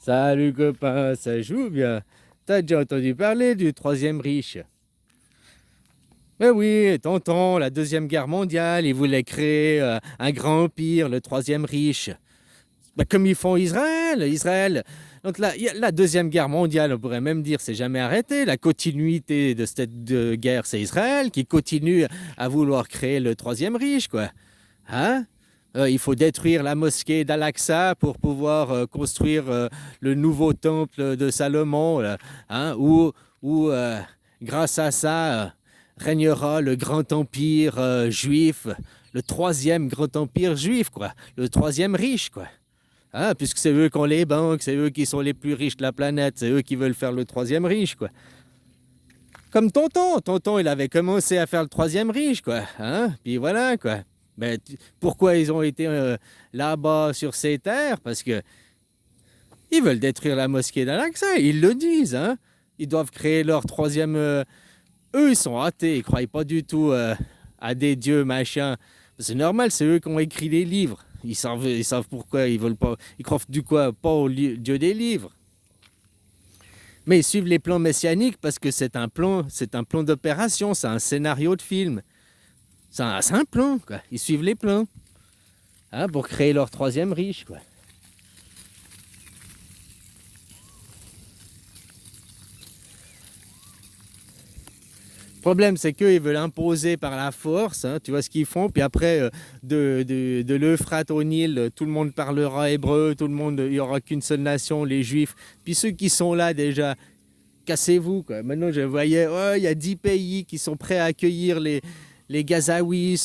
Salut copain, ça joue bien. T'as déjà entendu parler du troisième riche? Ben oui, tonton, la Deuxième Guerre mondiale, ils voulaient créer un grand empire, le troisième riche. Ben, comme ils font Israël. Donc la Deuxième Guerre mondiale, on pourrait même dire, c'est jamais arrêté. La continuité de cette guerre, c'est Israël qui continue à vouloir créer le troisième riche, quoi. Hein? Il faut détruire la mosquée d'Al-Aqsa pour pouvoir construire le nouveau temple de Salomon, là, hein, où grâce à ça, régnera le grand empire juif, le troisième grand empire juif, quoi, le troisième riche, quoi. Hein, puisque c'est eux qui ont les banques, c'est eux qui sont les plus riches de la planète, c'est eux qui veulent faire le troisième riche, quoi. Comme tonton, tonton, il avait commencé à faire le troisième riche, quoi. Hein? Puis voilà, quoi. Ben, pourquoi ils ont été là-bas sur ces terres? Parce que ils veulent détruire la mosquée d'Al-Aqsa. Ils le disent, hein? Ils doivent créer leur troisième. Eux, ils sont athées. Ils ne croient pas du tout à des dieux, machin. C'est normal, c'est eux qui ont écrit les livres. Ils savent pourquoi ils veulent pas. Ils croient du quoi? Pas au dieu des livres. Mais ils suivent les plans messianiques parce que c'est un plan d'opération, c'est un scénario de film. C'est un plan, quoi. Ils suivent les plans, hein, pour créer leur troisième riche, quoi. Le problème, c'est qu'ils veulent imposer par la force, hein, tu vois ce qu'ils font, puis après, de l'Euphrate au Nil, tout le monde parlera hébreu, tout le monde, il n'y aura qu'une seule nation, les Juifs. Puis ceux qui sont là déjà, cassez-vous, quoi. Maintenant, je voyais, oh, il y a 10 pays qui sont prêts à accueillir les Gazaouis.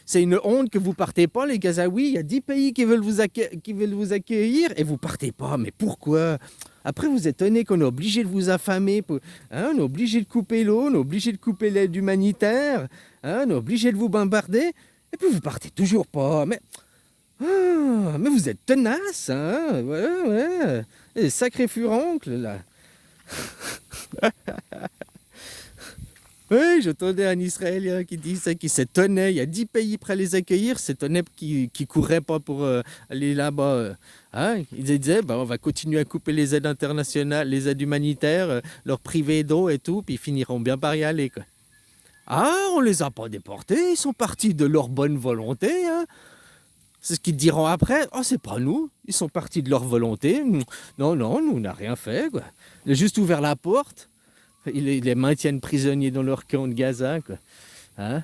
C'est une honte que vous partez pas, les Gazaouis. Il y a 10 pays qui veulent vous accueillir et vous partez pas. Mais pourquoi? Après, vous êtes étonné qu'on est obligé de vous affamer. Hein, on est obligé de couper l'eau, on est obligé de couper l'aide humanitaire. Hein, on est obligé de vous bombarder. Et puis vous partez toujours pas. Mais vous êtes tenace, hein? Ouais, ouais. Et sacré furoncle, là. Oui, j'entendais un Israélien qui disait qu'il s'étonnait, il y a 10 pays prêts à les accueillir, s'étonnait qu'ils ne couraient pas pour aller là-bas. Hein? Ils disaient, bah, on va continuer à couper les aides internationales, les aides humanitaires, leur priver d'eau et tout, puis ils finiront bien par y aller, quoi. Ah, on les a pas déportés, ils sont partis de leur bonne volonté. Hein? C'est ce qu'ils diront après. Oh, c'est pas nous, ils sont partis de leur volonté. Non, non, nous, on n'a rien fait, quoi. On a juste ouvert la porte. Ils les maintiennent prisonniers dans leur camp de Gaza, quoi. Hein?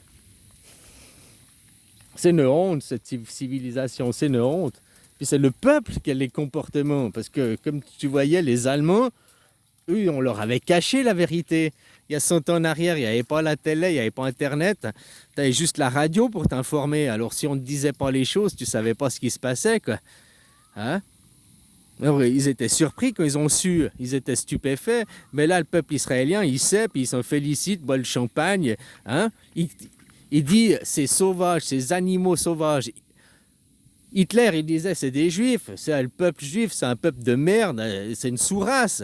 C'est une honte, cette civilisation, c'est une honte. Puis c'est le peuple qui a les comportements. Parce que, comme tu voyais, les Allemands, eux, on leur avait caché la vérité. Il y a 100 ans en arrière, il n'y avait pas la télé, il n'y avait pas Internet. Tu avais juste la radio pour t'informer. Alors, si on ne te disait pas les choses, tu ne savais pas ce qui se passait, quoi. Hein? Alors, ils étaient surpris quand ils ont su, ils étaient stupéfaits. Mais là, le peuple israélien, il sait, puis il s'en félicite, boit le champagne. Hein? Il dit, ces sauvages, ces animaux sauvages. Hitler, il disait, c'est des juifs, c'est le peuple juif, c'est un peuple de merde, c'est une sous-race.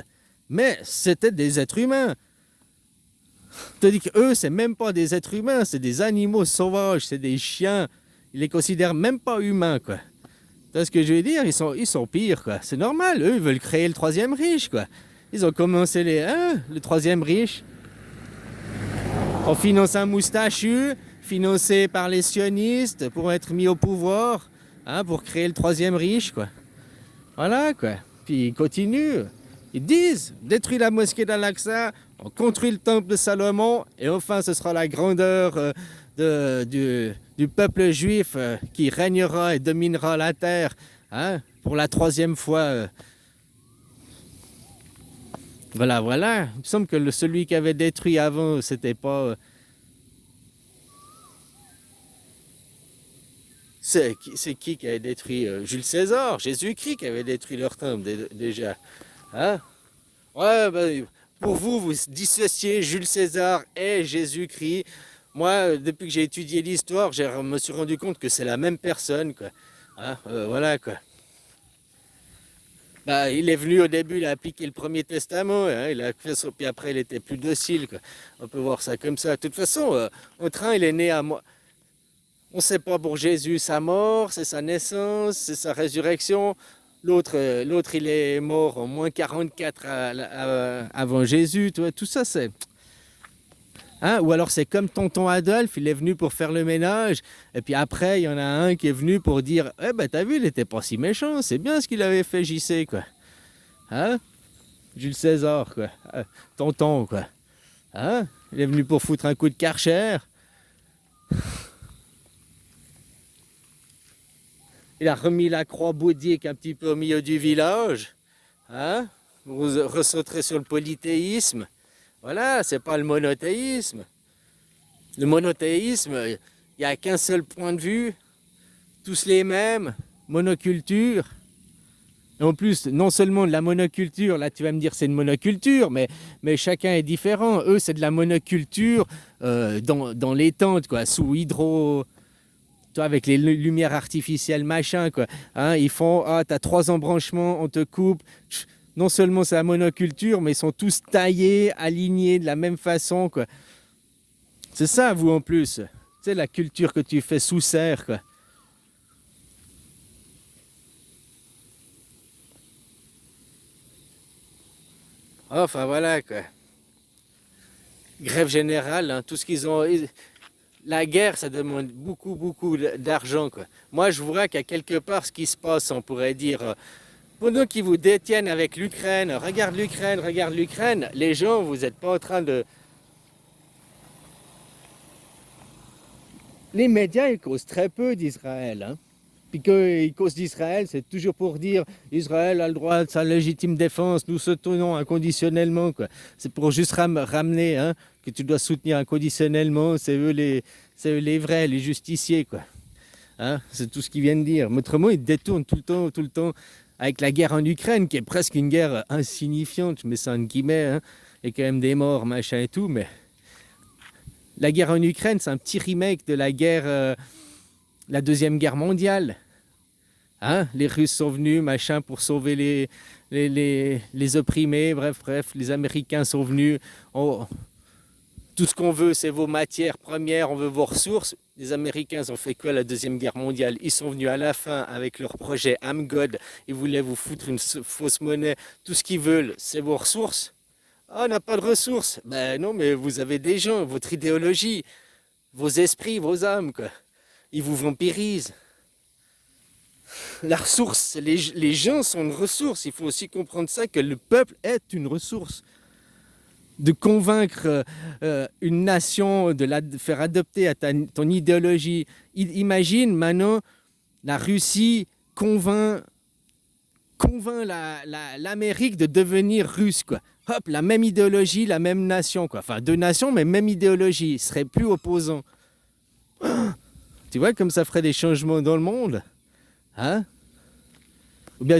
Mais c'était des êtres humains. C'est-à-dire qu'eux, c'est même pas des êtres humains, c'est des animaux sauvages, c'est des chiens. Ils les considèrent même pas humains, quoi. Tu vois ce que je veux dire? Ils sont pires, quoi. C'est normal, eux, ils veulent créer le troisième riche, quoi. Ils ont commencé le troisième riche en finançant un moustachu, financé par les sionistes pour être mis au pouvoir, hein, pour créer le troisième riche, quoi. Voilà, quoi. Puis ils continuent. Ils disent, détruis la mosquée d'Al-Aqsa, on construit le temple de Salomon, et enfin ce sera la grandeur du peuple juif qui régnera et dominera la terre, hein, pour la troisième fois. Voilà, voilà. Il me semble que celui qui avait détruit avant, c'était pas. C'est qui avait détruit Jules César, Jésus-Christ qui avait détruit leur temple déjà. Hein? Ouais, ben, pour vous, vous dissociez Jules César et Jésus-Christ. Moi, depuis que j'ai étudié l'histoire, je me suis rendu compte que c'est la même personne, quoi. Hein, voilà, quoi. Bah, il est venu au début, il a appliqué le Premier Testament, hein, il a fait ça, puis après il était plus docile, quoi. On peut voir ça comme ça. De toute façon, au train, il est né à moi. On ne sait pas pour Jésus sa mort, c'est sa naissance, c'est sa résurrection. L'autre, il est mort en moins 44 avant Jésus. Tu vois, tout ça, c'est... Hein? Ou alors c'est comme tonton Adolphe, il est venu pour faire le ménage, et puis après, il y en a un qui est venu pour dire « Eh ben, t'as vu, il était pas si méchant, c'est bien ce qu'il avait fait, JC, quoi. » Hein? Jules César, quoi. Tonton, quoi. Hein? Il est venu pour foutre un coup de Karcher. Il a remis la croix bouddhique un petit peu au milieu du village. Hein? Vous ressauterez sur le polythéisme. Voilà, c'est pas le monothéisme. Le monothéisme, il n'y a qu'un seul point de vue, tous les mêmes, monoculture. Et en plus, non seulement de la monoculture, là tu vas me dire c'est une monoculture, mais chacun est différent. Eux, c'est de la monoculture dans les tentes, quoi, sous hydro... Toi, avec les lumières artificielles, machin, quoi. Hein, ils font, ah, t'as 3 embranchements, on te coupe. Non seulement c'est la monoculture, mais ils sont tous taillés, alignés de la même façon, quoi. C'est ça, vous, en plus. Tu sais, la culture que tu fais sous serre, quoi. Enfin, voilà, quoi. Grève générale, hein, tout ce qu'ils ont... La guerre, ça demande beaucoup, beaucoup d'argent, quoi. Moi, je vois qu'à quelque part, ce qui se passe, on pourrait dire... Pour nous qui vous détiennent avec l'Ukraine, regarde l'Ukraine, les gens, vous n'êtes pas en train de... Les médias, ils causent très peu d'Israël. Hein. Puis qu'ils causent d'Israël, c'est toujours pour dire Israël a le droit de sa légitime défense, nous soutenons inconditionnellement. C'est pour juste ramener hein, que tu dois soutenir inconditionnellement, c'est eux les vrais, les justiciers. Quoi. Hein, c'est tout ce qu'ils viennent dire. Mais autrement, ils détournent tout le temps, avec la guerre en Ukraine, qui est presque une guerre insignifiante, je mets ça en guillemets, hein, et quand même des morts, machin et tout, mais la guerre en Ukraine, c'est un petit remake de la guerre, la Deuxième Guerre mondiale. Hein, les Russes sont venus, machin, pour sauver les opprimés, bref, les Américains sont venus. Tout ce qu'on veut, c'est vos matières premières, on veut vos ressources. Les Américains ont fait quoi la Deuxième Guerre mondiale? Ils sont venus à la fin avec leur projet Amgod. Ils voulaient vous foutre une fausse monnaie. Tout ce qu'ils veulent, c'est vos ressources. Ah, on n'a pas de ressources. Ben non, mais vous avez des gens, votre idéologie, vos esprits, vos âmes, quoi. Ils vous vampirisent. La ressource, les gens sont une ressource. Il faut aussi comprendre ça, que le peuple est une ressource. De convaincre une nation, de la faire adopter à ton idéologie. Imagine maintenant, la Russie convainc l'Amérique de devenir russe, quoi. Hop, la même idéologie, la même nation, quoi. Enfin, 2 nations, mais même idéologie. Ils seraient plus opposants. Tu vois comme ça ferait des changements dans le monde, hein? Ou bien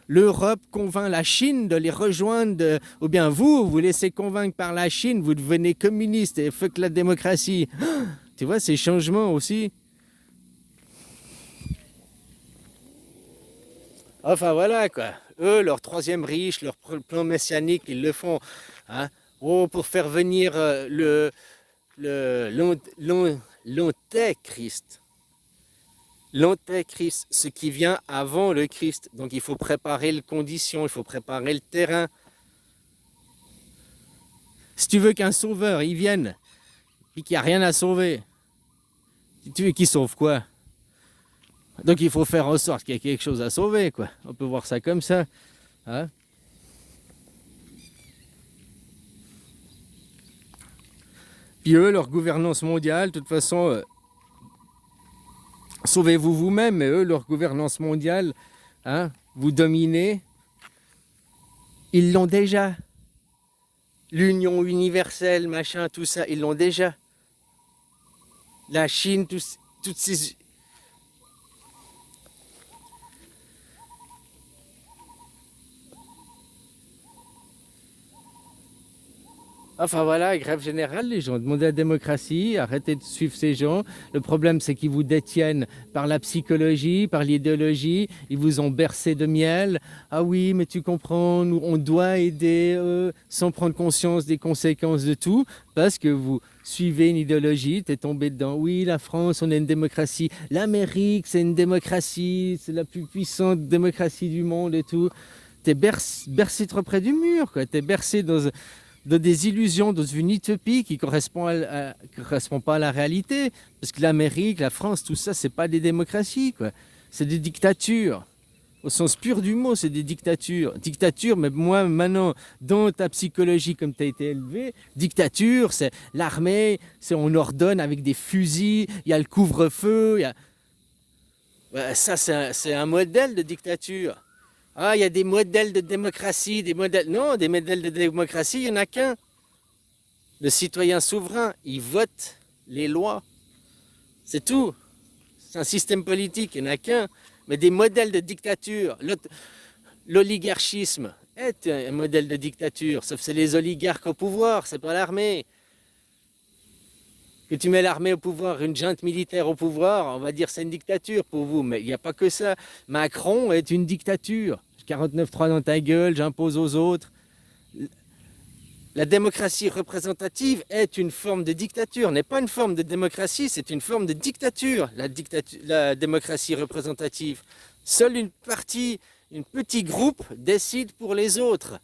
l'Europe convainc la Chine de les rejoindre, ou bien vous laissez convaincre par la Chine, vous devenez communiste et fuck la démocratie. Tu vois ces changements aussi. Enfin voilà quoi. Eux, leur 3e riche, leur plan messianique, ils le font. Hein? Oh, pour faire venir l'antéchrist. L'antéchrist, ce qui vient avant le Christ. Donc il faut préparer les conditions, il faut préparer le terrain. Si tu veux qu'un sauveur il vienne, et qu'il n'y a rien à sauver, tu veux qu'il sauve quoi? Donc il faut faire en sorte qu'il y ait quelque chose à sauver, quoi. On peut voir ça comme ça. Hein? Puis eux, leur gouvernance mondiale, de toute façon, sauvez-vous vous-même, mais eux, leur gouvernance mondiale, hein, vous dominez, ils l'ont déjà. L'union universelle, machin, tout ça, ils l'ont déjà. La Chine, toutes ces... Enfin voilà, grève générale, les gens demandent la démocratie, arrêtez de suivre ces gens. Le problème, c'est qu'ils vous détiennent par la psychologie, par l'idéologie, ils vous ont bercé de miel. Ah oui, mais tu comprends, nous, on doit aider sans prendre conscience des conséquences de tout, parce que vous suivez une idéologie, t'es tombé dedans. Oui, la France, on est une démocratie. L'Amérique, c'est une démocratie, c'est la plus puissante démocratie du monde et tout. T'es bercé trop près du mur, quoi. T'es bercé dans des illusions, dans une utopie qui ne correspond pas à la réalité. Parce que l'Amérique, la France, tout ça, c'est pas des démocraties, quoi. C'est des dictatures. Au sens pur du mot, c'est des dictatures. Dictature, mais moi, maintenant, dans ta psychologie, comme tu as été élevé, dictature, c'est l'armée, c'est on ordonne avec des fusils, il y a le couvre-feu, il y a... Ouais, ça, c'est un modèle de dictature. Ah, il y a des modèles de démocratie, des modèles... Non, des modèles de démocratie, il n'y en a qu'un. Le citoyen souverain, il vote les lois. C'est tout. C'est un système politique, il n'y en a qu'un. Mais des modèles de dictature. L'oligarchisme est un modèle de dictature, sauf que c'est les oligarques au pouvoir, c'est pas l'armée. Que tu mets l'armée au pouvoir, une junte militaire au pouvoir, on va dire c'est une dictature pour vous, mais il n'y a pas que ça. Macron est une dictature. 49.3 dans ta gueule, j'impose aux autres. La démocratie représentative est une forme de dictature, n'est pas une forme de démocratie, c'est une forme de dictature, la démocratie représentative. Seule une partie, un petit groupe décide pour les autres.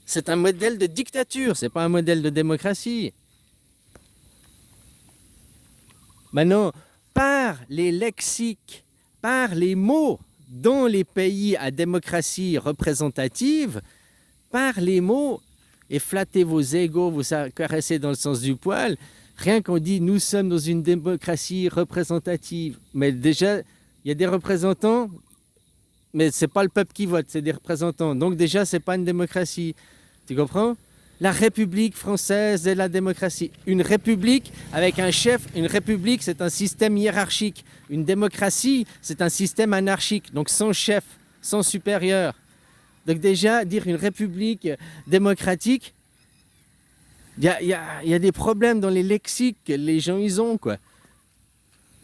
C'est un modèle de dictature, c'est pas un modèle de démocratie. Maintenant, par les lexiques, par les mots dans les pays à démocratie représentative, par les mots, et flattez vos égos, vous caressez dans le sens du poil, rien qu'on dit nous sommes dans une démocratie représentative. Mais déjà, il y a des représentants, mais ce n'est pas le peuple qui vote, c'est des représentants. Donc déjà, ce n'est pas une démocratie. Tu comprends ? La République française est la démocratie. Une république avec un chef, une république, c'est un système hiérarchique. Une démocratie, c'est un système anarchique, donc sans chef, sans supérieur. Donc déjà, dire une république démocratique, il y a des problèmes dans les lexiques que les gens ils ont, quoi.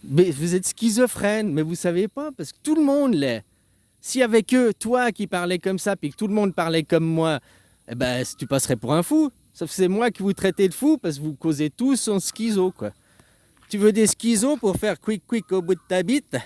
Mais vous êtes schizophrène, mais vous ne savez pas, parce que tout le monde l'est. Si avec eux, toi qui parlais comme ça, puis que tout le monde parlait comme moi, eh ben, tu passerais pour un fou. Sauf que c'est moi qui vous traitez de fou parce que vous causez tous en schizo, quoi. Tu veux des schizos pour faire quick au bout de ta bite?